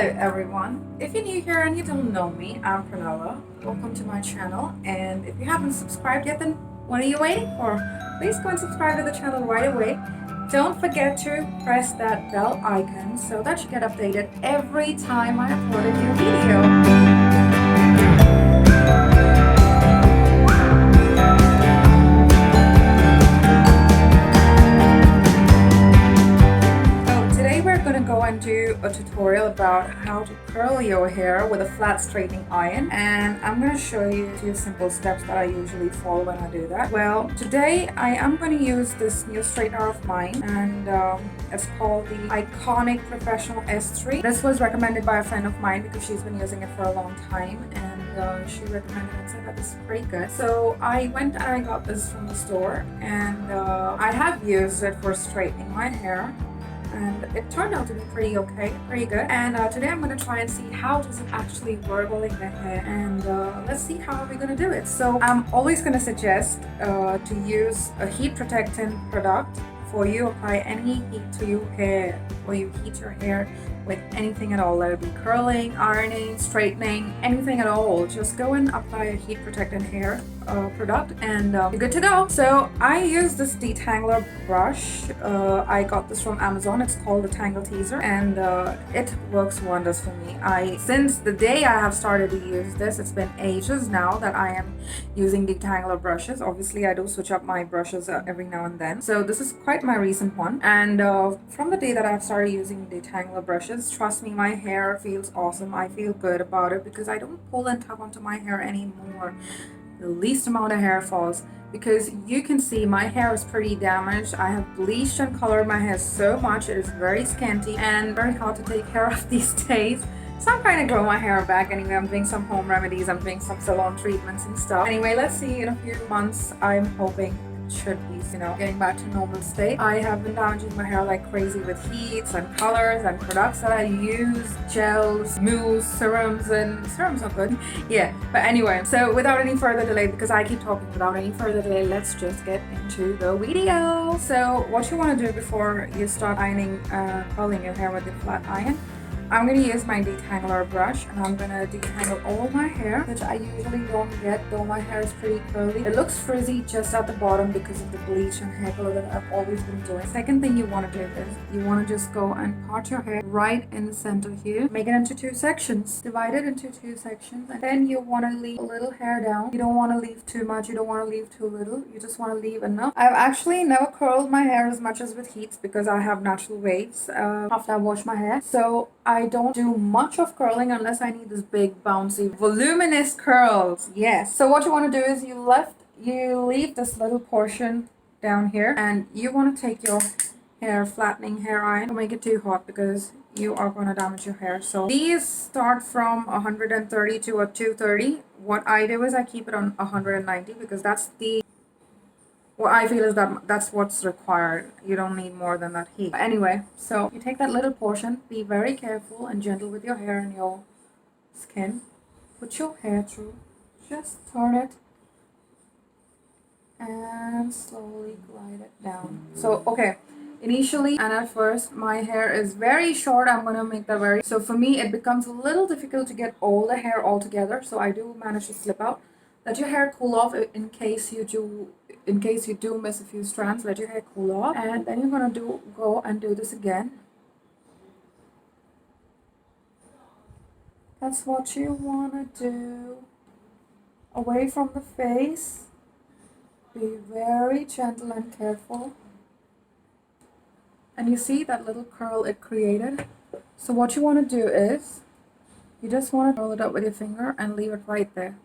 everyone. If you're new here and you don't know me, I'm Prunella. Welcome to my channel. And if you haven't subscribed yet, then what are you waiting for? Please go and subscribe to the channel right away. Don't forget to press that bell icon so that you get updated every time I upload a new video. Go and do a tutorial about how to curl your hair with a flat straightening iron, and I'm going to show you a few simple steps that I usually follow when I do that. Well, today I am going to use this new straightener of mine, and it's called the Iconic Professional S3. This was recommended by a friend of mine because she's been using it for a long time, and she recommended it, said that this is pretty good. So I went and I got this from the store, and I have used it for straightening my hair, and it turned out to be pretty good. And today I'm going to try and see how does it actually work in the hair, and let's see how we're going to do it. So I'm always going to suggest to use a heat protectant product before you apply any heat to your hair, or you heat your hair with anything at all, let it be curling, ironing, straightening, anything at all. Just go and apply a heat protectant hair product, and you're good to go. So I use this detangler brush. I got this from Amazon. It's called the Tangle Teaser, and it works wonders for me. Since the day I have started to use this, it's been ages now that I am using detangler brushes. Obviously I do switch up my brushes every now and then, so this is quite my recent one. And from the day that I've started using detangler brushes, trust me, my hair feels awesome. I feel good about it because I don't pull and tug onto my hair anymore. The least amount of hair falls, because you can see my hair is pretty damaged. I have bleached and colored my hair so much. It is very scanty and very hard to take care of these days. So I'm trying to grow my hair back anyway. I'm doing some home remedies. I'm doing some salon treatments and stuff. Anyway, let's see, in a few months, I'm hoping should be, getting back to normal state. I have been damaging my hair like crazy with heats and colors and products that I use, gels, mousse, serums, and serums are good. Yeah, but anyway, so without any further delay, because I keep talking without any further delay, let's just get into the video. So what you want to do before you start ironing, curling your hair with the flat iron, I'm going to use my detangler brush, and I'm going to detangle all my hair, which I usually don't get, though my hair is pretty curly. It looks frizzy just at the bottom because of the bleach and hair color that I've always been doing. Second thing you want to do is you want to just go and part your hair right in the center here. Make it into two sections. Divide it into two sections, and then you want to leave a little hair down. You don't want to leave too much. You don't want to leave too little. You just want to leave enough. I've actually never curled my hair as much as with heats because I have natural waves after I wash my hair. So I don't do much of curling unless I need this big bouncy voluminous curls. Yes. So what you want to do is you leave this little portion down here, and you want to take your hair flattening hair iron. Don't make it too hot because you are going to damage your hair. So these start from 130 to a 230. What I do is I keep it on 190 because that's what I feel is that's what's required. You don't need more than that heat. Anyway, so you take that little portion, be very careful and gentle with your hair and your skin. Put your hair through, just turn it, and slowly glide it down. So, okay, initially and at first, my hair is very short. I'm going to make that very... So for me, it becomes a little difficult to get all the hair all together. So I do manage to slip out. Let your hair cool off in case you do miss a few strands. Let your hair cool off, and then you're gonna go and do this again. That's what you wanna do. Away from the face. Be very gentle and careful. And you see that little curl it created? So what you wanna do is you just wanna curl it up with your finger and leave it right there.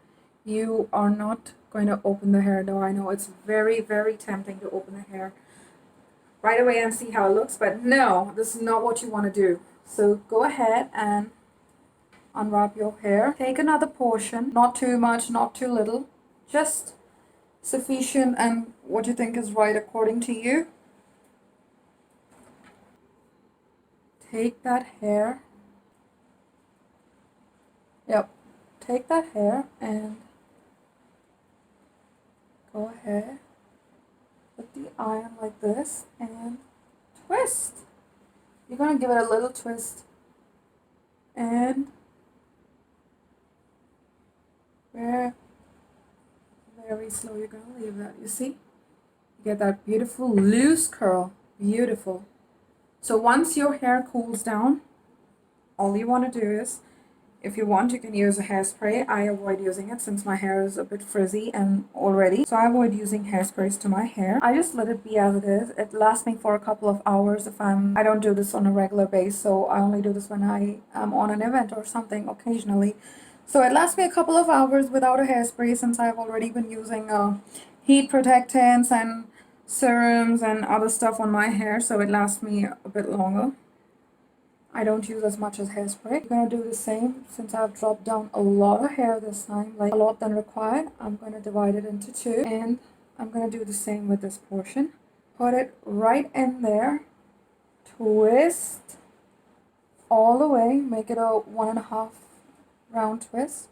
You are not going to open the hair, though I know it's very, very tempting to open the hair right away and see how it looks, but no, this is not what you want to do. So go ahead and unwrap your hair. Take another portion, not too much, not too little, just sufficient and what you think is right according to you. Take that hair. Yep. Take that hair and go ahead, put the iron like this and twist. You're going to give it a little twist, and very slow. You're gonna leave that. You see? You get that beautiful loose curl. Beautiful. So once your hair cools down, all you want to do is, if you want, you can use a hairspray. I avoid using it since my hair is a bit frizzy and already. So I avoid using hairsprays to my hair. I just let it be as it is. It lasts me for a couple of hours if I don't do this on a regular basis. So I only do this when I am on an event or something occasionally. So it lasts me a couple of hours without a hairspray since I've already been using heat protectants and serums and other stuff on my hair. So it lasts me a bit longer. I don't use as much as hairspray. I'm gonna do the same since I've dropped down a lot of hair this time, like a lot than required. I'm gonna divide it into two, and I'm gonna do the same with this portion. Put it right in there, twist all the way, make it a 1.5 round twist,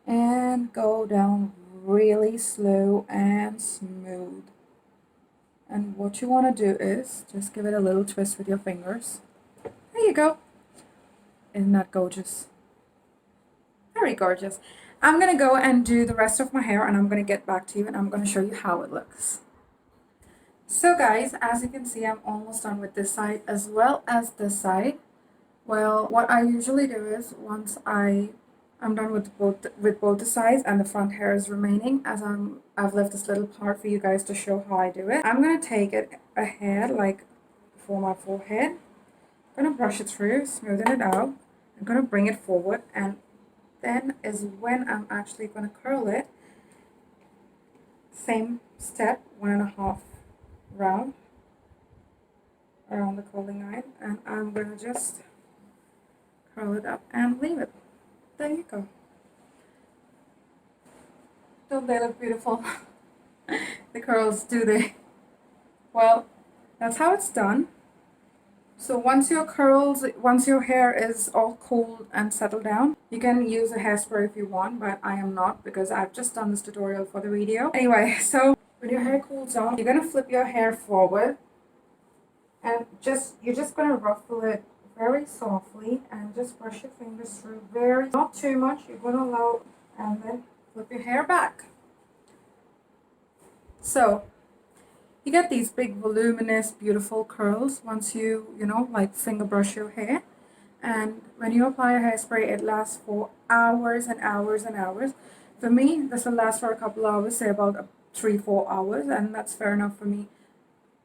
and go down really slow and smooth. And what you want to do is just give it a little twist with your fingers. There you go. Isn't that gorgeous? Very gorgeous. I'm going to go and do the rest of my hair, and I'm going to get back to you and I'm going to show you how it looks. So guys, as you can see, I'm almost done with this side as well as this side. Well, what I usually do is once I'm done with both the sides and the front hair is remaining, as I've left this little part for you guys to show how I do it. I'm going to take it ahead like for my forehead. I'm going to brush it through, smoothen it out. I'm going to bring it forward, and then is when I'm actually going to curl it. Same step, 1.5 round around the curling iron, and I'm going to just curl it up and leave it. There you go. Don't they look beautiful? The curls, do they? Well, that's how it's done. So once your hair is all cooled and settled down, you can use a hairspray if you want, but I am not because I've just done this tutorial for the video. Anyway, so when your hair cools down, you're gonna flip your hair forward, and you're just gonna ruffle it very softly and just brush your fingers through not too much. You're gonna allow, and then flip your hair back. So you get these big, voluminous, beautiful curls once you like finger brush your hair. And when you apply a hairspray, it lasts for hours and hours and hours. For me, this will last for a couple hours, say about 3-4 hours, and that's fair enough for me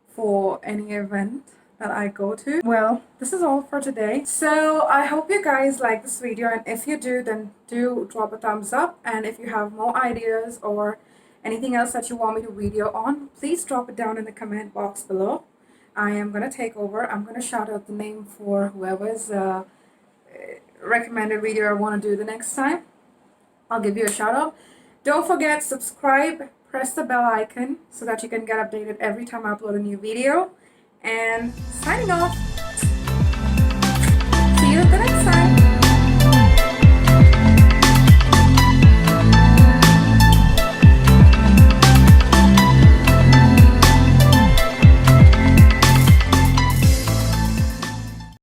for any event that I go to. Well, this is all for today. So I hope you guys like this video, and if you do, then do drop a thumbs up. And if you have more ideas or anything else that you want me to video on, please drop it down in the comment box below. I am going to take over. I'm going to shout out the name for whoever's recommended video I want to do the next time. I'll give you a shout out. Don't forget, subscribe, press the bell icon so that you can get updated every time I upload a new video. And signing off. See you the next time.